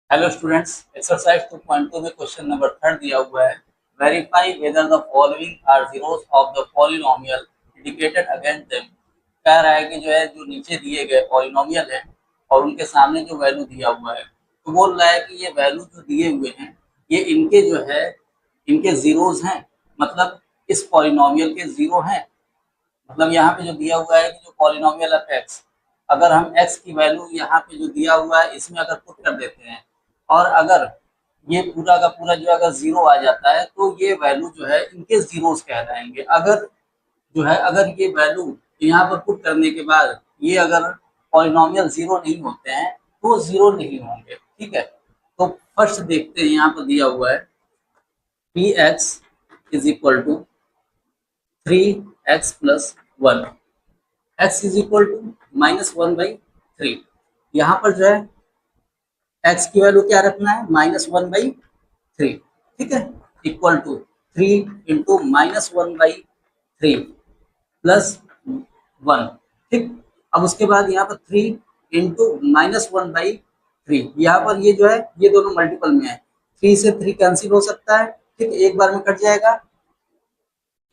Hello students, exercise 2.2 में question number 3 दिया हुआ है। Verify whether the following are zeros of the polynomial indicated against them. कह रहा है कि जो है जो नीचे दिए गए पॉलिनोमियल है और उनके सामने जो वैल्यू दिया हुआ है, तो बोल रहा है कि ये वैल्यू जो दिए हुए हैं ये इनके जो है इनके जीरोस हैं। मतलब इस पॉलिनोमियल के जीरो हैं। मतलब यहाँ पे जो दिया हुआ है कि जो पॉलिनोमियल ऑफ एक्स, अगर हम एक्स की वैल्यू यहाँ पे जो दिया हुआ है इसमें अगर पुट कर देते हैं और अगर ये पूरा का पूरा जो अगर जीरो आ जाता है तो ये वैल्यू जो है इनके जीरोस कहलाएंगे। अगर जो है अगर ये वैल्यू यहाँ पर पुट करने के बाद ये अगर पॉलिनोमियल जीरो नहीं होते हैं तो जीरो नहीं होंगे। ठीक है, तो फर्स्ट देखते हैं। यहाँ पर दिया हुआ है p x is equal to 3x+1, x is equal to -1/3। यहाँ पर जो है x की वैल्यू क्या रखना है, -1/3। ठीक है, इक्वल टू 3 × -1/3 +1। ठीक, अब उसके बाद यहाँ पर 3 × -1/3, यहाँ पर ये जो है ये दोनों मल्टीपल में है। 3 से 3 कैंसिल हो सकता है। ठीक, एक बार में कट जाएगा।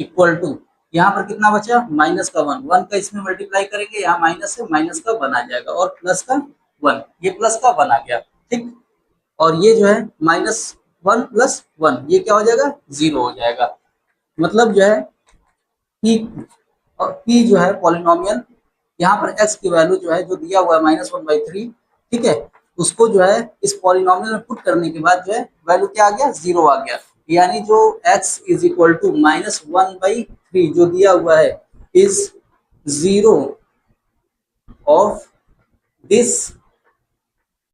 इक्वल टू यहाँ पर कितना बचा, माइनस का वन। वन का इसमें मल्टीप्लाई करेंगे, यहाँ माइनस से माइनस का वन आ जाएगा और प्लस का वन, ये प्लस का वन आ गया। ठीक, और ये जो है -1 + 1 ये क्या हो जाएगा, जीरो हो जाएगा। मतलब जो है पी और पी जो है पॉलिनोमियल, यहाँ पर एक्स की वैल्यू जो है जो दिया हुआ है -1/3। ठीक है, उसको जो है इस पॉलिनोमियल में पुट करने के बाद जो है वैल्यू क्या आ गया, जीरो आ गया। यानी जो x इज इक्वल टू -1/3 जो दिया हुआ है is zero of this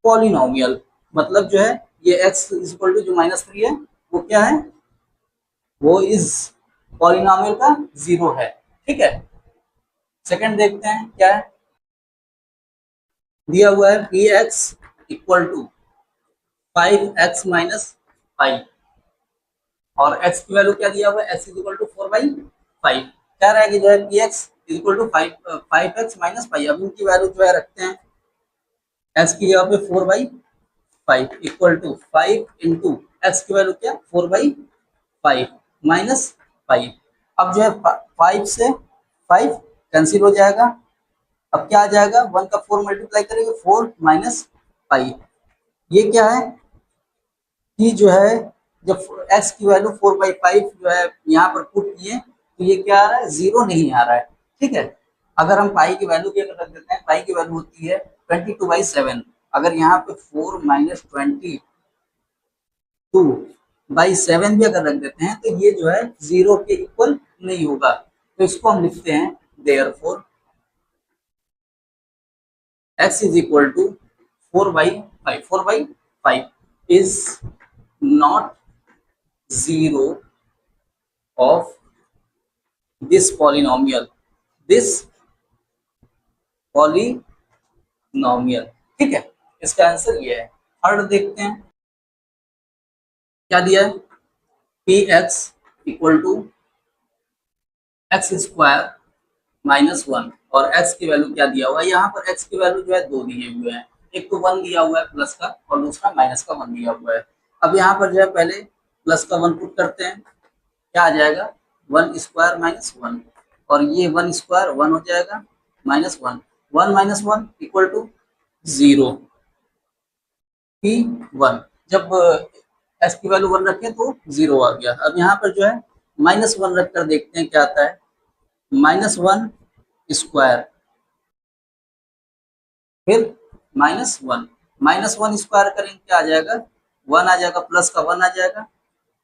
polynomial. मतलब जो है ये x इज इक्वल टू जो -3 है वो क्या है, वो इस पॉलिनोमियल का जीरो है। ठीक है, सेकंड देखते हैं क्या है। दिया हुआ है p x equal to 5x - 5 और x की वैल्यू क्या दिया हुआ है, x इज इक्वल टू 4/5। कह रहा है कि जो है p x is equal to 5x - 5। अब इनकी वैल्यू जो है रखते हैं, x की जगह पे 4/5 इक्वल टू 5 इंटू एक्स की वैल्यू क्या, 4/5 -5। अब जो है 5 से 5 कैंसिल हो जाएगा। अब क्या आ जाएगा, 1 का 4 मल्टीप्लाई करेंगे, 4 - पाई। ये क्या है कि जो है जब x की वैल्यू 4/5 जो है यहाँ पर पुट किए तो ये क्या आ रहा है, जीरो नहीं आ रहा है। ठीक है, अगर हम पाई की वैल्यू भी अगर रख देते हैं, पाई की वैल्यू होती है 22/7। अगर यहाँ पे 4 - 22/7 भी अगर रख देते हैं तो ये जो है जीरो के इक्वल नहीं होगा। तो इसको हम लिखते हैं therefore x is equal to 4/5। 4/5 is not zero of this polynomial, this polynomial। ठीक है, इसका आंसर ये है। थर्ड देखते हैं क्या दिया है, p x equal to x² - 1 और x की वैल्यू क्या दिया हुआ है, यहाँ पर x की वैल्यू जो है दो दिए हुए हैं। एक तो 1 दिया हुआ है प्लस का और दूसरा माइनस का 1 दिया हुआ है। अब यहाँ पर जो है पहले प्लस का 1 पुट करते हैं, क्या आ जाएगा, 1² - 1 और ये 1² 1 हो जाएगा, -1। 1 - 1 इक्वल टू जीरो। P1 जब s की वैल्यू 1 रखें तो जीरो आ गया। अब यहाँ पर जो है -1 रख कर देखते हैं क्या आता है, -1² फिर -1, -1² करेंगे क्या आ जाएगा, 1 आ जाएगा, प्लस का 1 आ जाएगा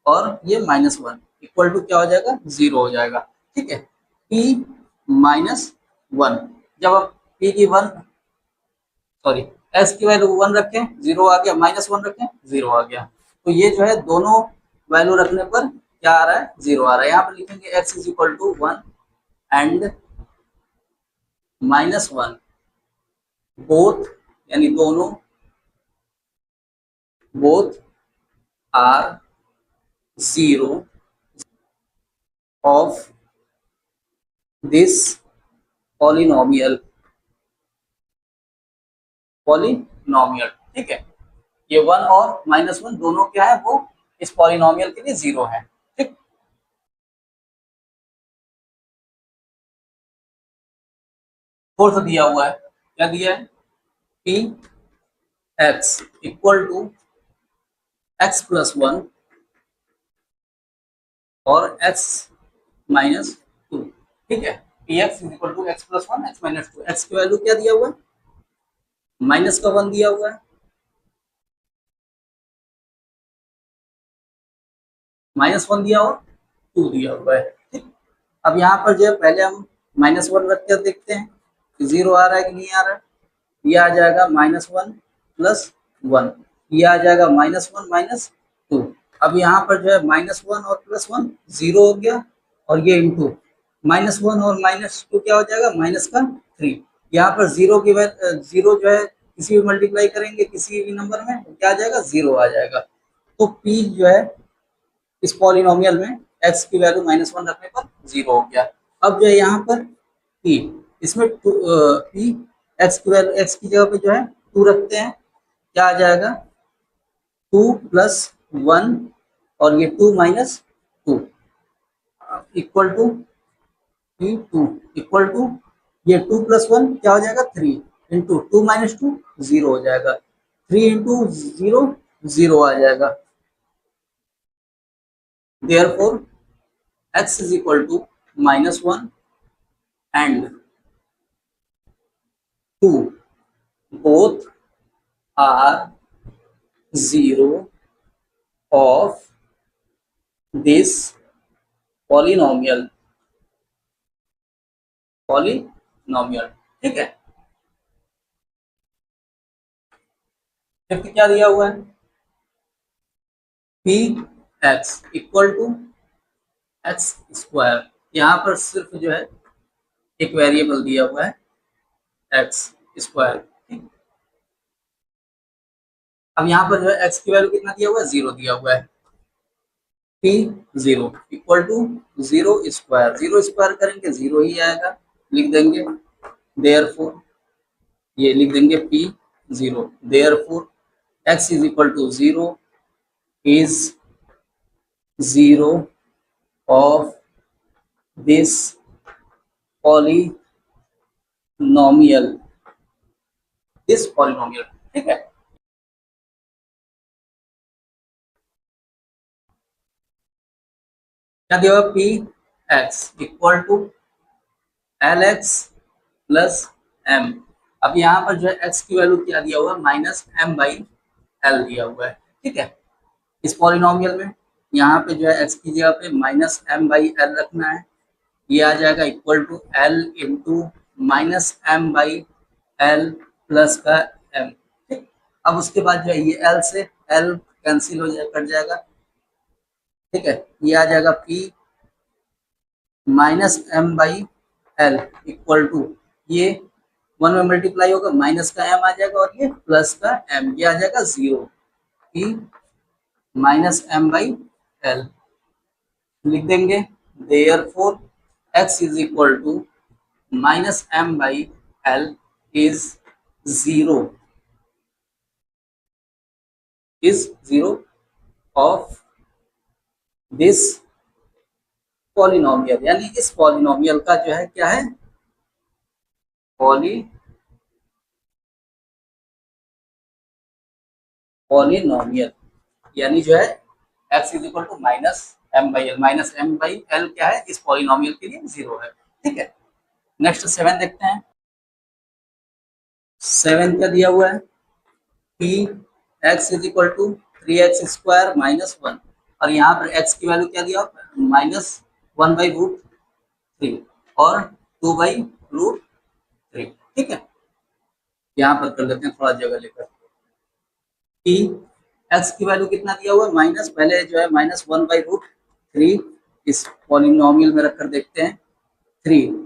और ये -1 इक्वल टू क्या हो जाएगा, जीरो हो जाएगा। ठीक है, P-1 जब आप P की 1 सॉरी S की वैल्यू 1 रखें, जीरो आ गया, -1 रखें, जीरो आ गया। तो ये जो है दोनों वैल्यू रखने पर क्या आ रहा है, जीरो आ रहा है। यहाँ पर लिखेंगे x is equal to 1 and -1 both, यानी दोनों, both are zero of this polynomial. Polynomial, ठीक है। ये 1 और -1 दोनों क्या है, वो इस पॉलिनोमियल के लिए 0 है। ठीक, फोर्थ दिया हुआ है, क्या दिया है, p x equal to x plus 1 और एक्स माइनस 2। ठीक है, p x is equal to x plus 1 x minus 2। X की वैल्यू क्या दिया हुआ है, माइनस का 1 दिया हुआ है, -1 दिया और 2 दिया हुआ है। ठीक, अब यहाँ पर जो है पहले हम -1 रख कर देखते हैं कि 0 आ रहा है कि नहीं आ रहा है। ये आ जाएगा -1 प्लस 1, ये आ जाएगा -1 माइनस 2। अब यहाँ पर जो है -1 और +1 0 हो गया, और ये इंटू -1 और -2 क्या हो जाएगा, माइनस का 3। यहाँ पर 0 की जीरो जो है किसी भी मल्टीप्लाई करेंगे किसी भी नंबर में क्या आ जाएगा, 0 आ जाएगा। तो P जो है इस पॉलिनोमियल में x की वैल्यू -1 रखने पर 0 हो गया। अब जो है यहाँ पर p, इसमें p x की वैल्यू, x की जगह पे जो है 2 रखते हैं, क्या आ जाएगा 2 प्लस 1 और ये 2 minus 2 equal to p2 equal to ये 2 प्लस 1 क्या हो जाएगा 3 इंटू 2 माइनस 2 0 हो जाएगा, 3 इंटू 0 0 आ जाएगा। Therefore x is equal to -1 and 2 both are 0 of this polynomial। ठीक है, फिफ्थ क्या दिया हुआ है, p x equal to x square. यहाँ पर सिर्फ जो है एक वेरिएबल दिया हुआ है एक्स स्क्वायर। ठीक, अब यहाँ पर जो है एक्स की वैल्यू कितना दिया हुआ है, 0 दिया हुआ है। P 0 equal to 0 square, 0 square करेंगे 0 ही आएगा, लिख देंगे देयरफॉर, ये लिख देंगे p 0, therefore x is equal to 0 is 0 of this polynomial, ठीक है। क्या दिया हुआ, p x equal to l x plus m. अब यहाँ पर जो है x की वैल्यू क्या दिया हुआ है, -m/l दिया हुआ है। ठीक है, इस पॉलिनोमियल में यहाँ पे जो है x की जगह पे -m/l रखना है, ये आ जाएगा equal to l into -m/l plus का m। ठीक, अब उसके बाद जो है ये l से l कैंसिल हो जाए, कट जाएगा। ठीक है, ये आ जाएगा p -m/l इक्वल टू ये 1 में मल्टीप्लाई होगा, माइनस का m आ जाएगा और ये प्लस का m, ये आ जाएगा 0, p -m/l लिख देंगे। Therefore x is equal to -m/l is 0 of this polynomial, यानी इस पॉलिनोमियल का जो है क्या है, पॉलिनोमियल, यानी जो है x is equal to -m/l क्या है, इस पॉलिनोमियल के लिए 0 है। ठीक है, नेक्स्ट 7 देखते हैं। 7 क्या दिया हुआ है, p x is equal to 3x square -1, और यहाँ पर x की वैल्यू क्या दिया, -1/√3 और 2/√3। ठीक है, यहाँ पर कर लेते हैं थोड़ा जगह लेकर। p x की वैल्यू कितना दिया हुआ है, माइनस, पहले जो है -1/√3 इस पॉलिनोमियल में रखकर देखते हैं, 3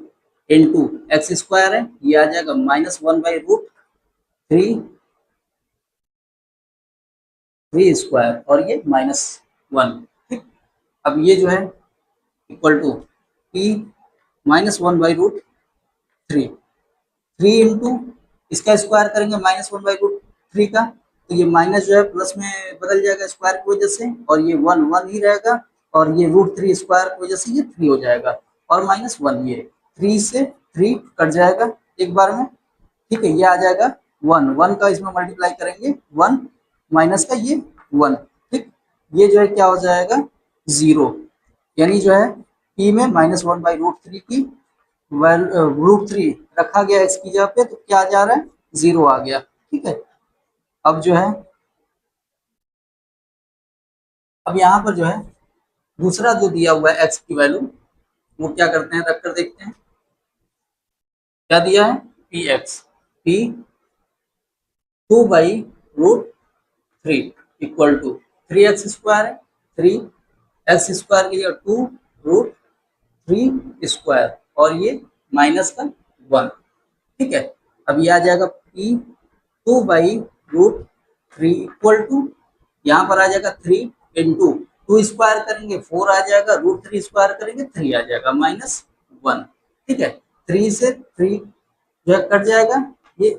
इंटू एक्स स्क्वायर है, ये आ जाएगा -1/√3 स्क्वायर और ये -1। ठीक, अब ये जो है इक्वल टू p -1/√3, 3 इंटू इसका स्क्वायर करेंगे -1/√3 का, तो ये माइनस जो है प्लस में बदल जाएगा स्क्वायर की वजह से, और ये 1 1 ही रहेगा, और ये √3 स्क्वायर की वजह से ये 3 हो जाएगा, और -1 ये 3 से 3 कट जाएगा एक बार में। ठीक है, ये आ जाएगा 1 1 का इसमें मल्टीप्लाई करेंगे 1 माइनस का ये 1। ठीक, ये जो है क्या हो जाएगा 0, यानी जो है p में -1/√3 की √3 रखा गया इसकी जगह पे, तो क्या जा रहा है 0 आ गया। ठीक है, अब जो है अब यहाँ पर जो है दूसरा जो दिया हुआ है x की वैल्यू, वो क्या करते हैं रख कर देखते हैं। क्या दिया है p x, p 2/√3 equal to 3x square है, 3x स्क्वायर की जगह 2√3 स्क्वायर, और ये माइनस का 1। ठीक है, अब ये आ जाएगा p 2/√3 इक्वल टू, यहाँ पर आ जाएगा 3 इंटू 2 स्क्वायर करेंगे 4 आ जाएगा, √3 स्क्वायर करेंगे 3 आ जाएगा -1। ठीक है, 3 से 3 जो है कट जाएगा, ये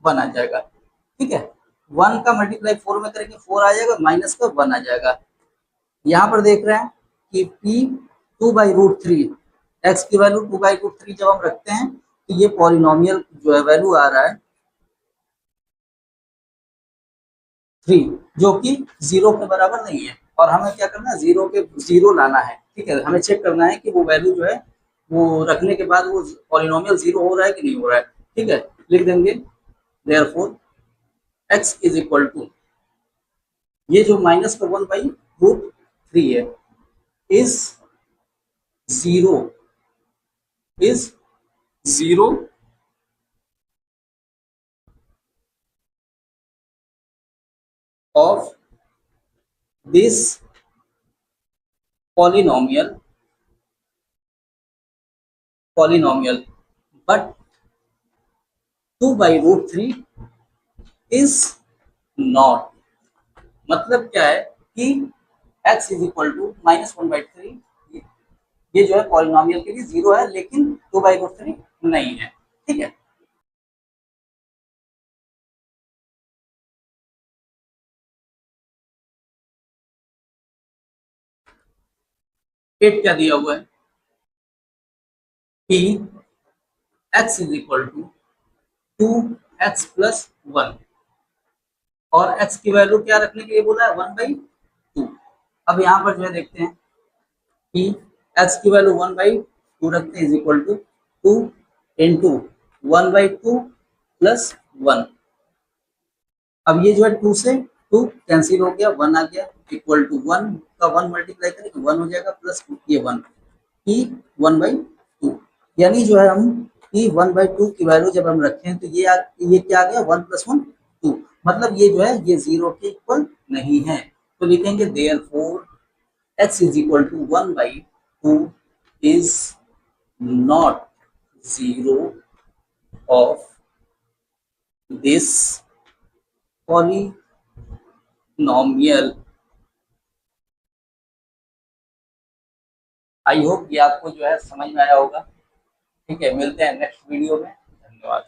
1 आ जाएगा। ठीक है, 1 का मल्टीप्लाई 4 में करेंगे 4 आ जाएगा, माइनस का 1 आ जाएगा। यहाँ पर देख रहे हैं कि p 2/√3 x की वैल्यू 2/√3 जब हम रखते हैं तो ये पॉलिनोमियल जो है वैल्यू आ रहा है 3, जो कि 0 के बराबर नहीं है, और हमें क्या करना है 0 लाना है। ठीक है, हमें चेक करना है कि वो वैल्यू जो है वो रखने के बाद वो पॉलिनोमियल 0 हो रहा है कि नहीं हो रहा है। ठीक है, लिख देंगे therefore x is equal to, ये जो माइनस का 1/√3 है, is 0 is 0 of this polynomial but 2/√3 is not। मतलब क्या है कि x इज इक्वल टू -1/3, ये जो है पॉलिनोमियल के लिए 0 है, लेकिन 2/√3 नहीं है। ठीक है, एट क्या दिया हुआ है कि x is equal to 2x+1, और x की वैल्यू क्या रखने के लिए बोला है 1/2। अब यहाँ पर जो है देखते हैं कि x की वैल्यू 1/2 रखते हैं is equal to 2 into 1/2 plus 1। अब ये जो है 2 से 2 कैंसिल हो गया, 1 आ गया, इक्वल टू 1 का 1 मल्टीप्लाई करें तो 1 हो जाएगा, प्लस ये 1 p 1/2, यानी जो है हम p 1/2 की वैल्यू जब हम रखें तो ये क्या आ गया 1 + 1 2, मतलब ये जो है ये 0 के इक्वल नहीं है। तो लिखेंगे therefore x is equal to 1/2 is not 0 of this polynomial। I hope ये आपको जो है समझ में आया होगा। ठीक है, मिलते हैं नेक्स्ट वीडियो में, धन्यवाद।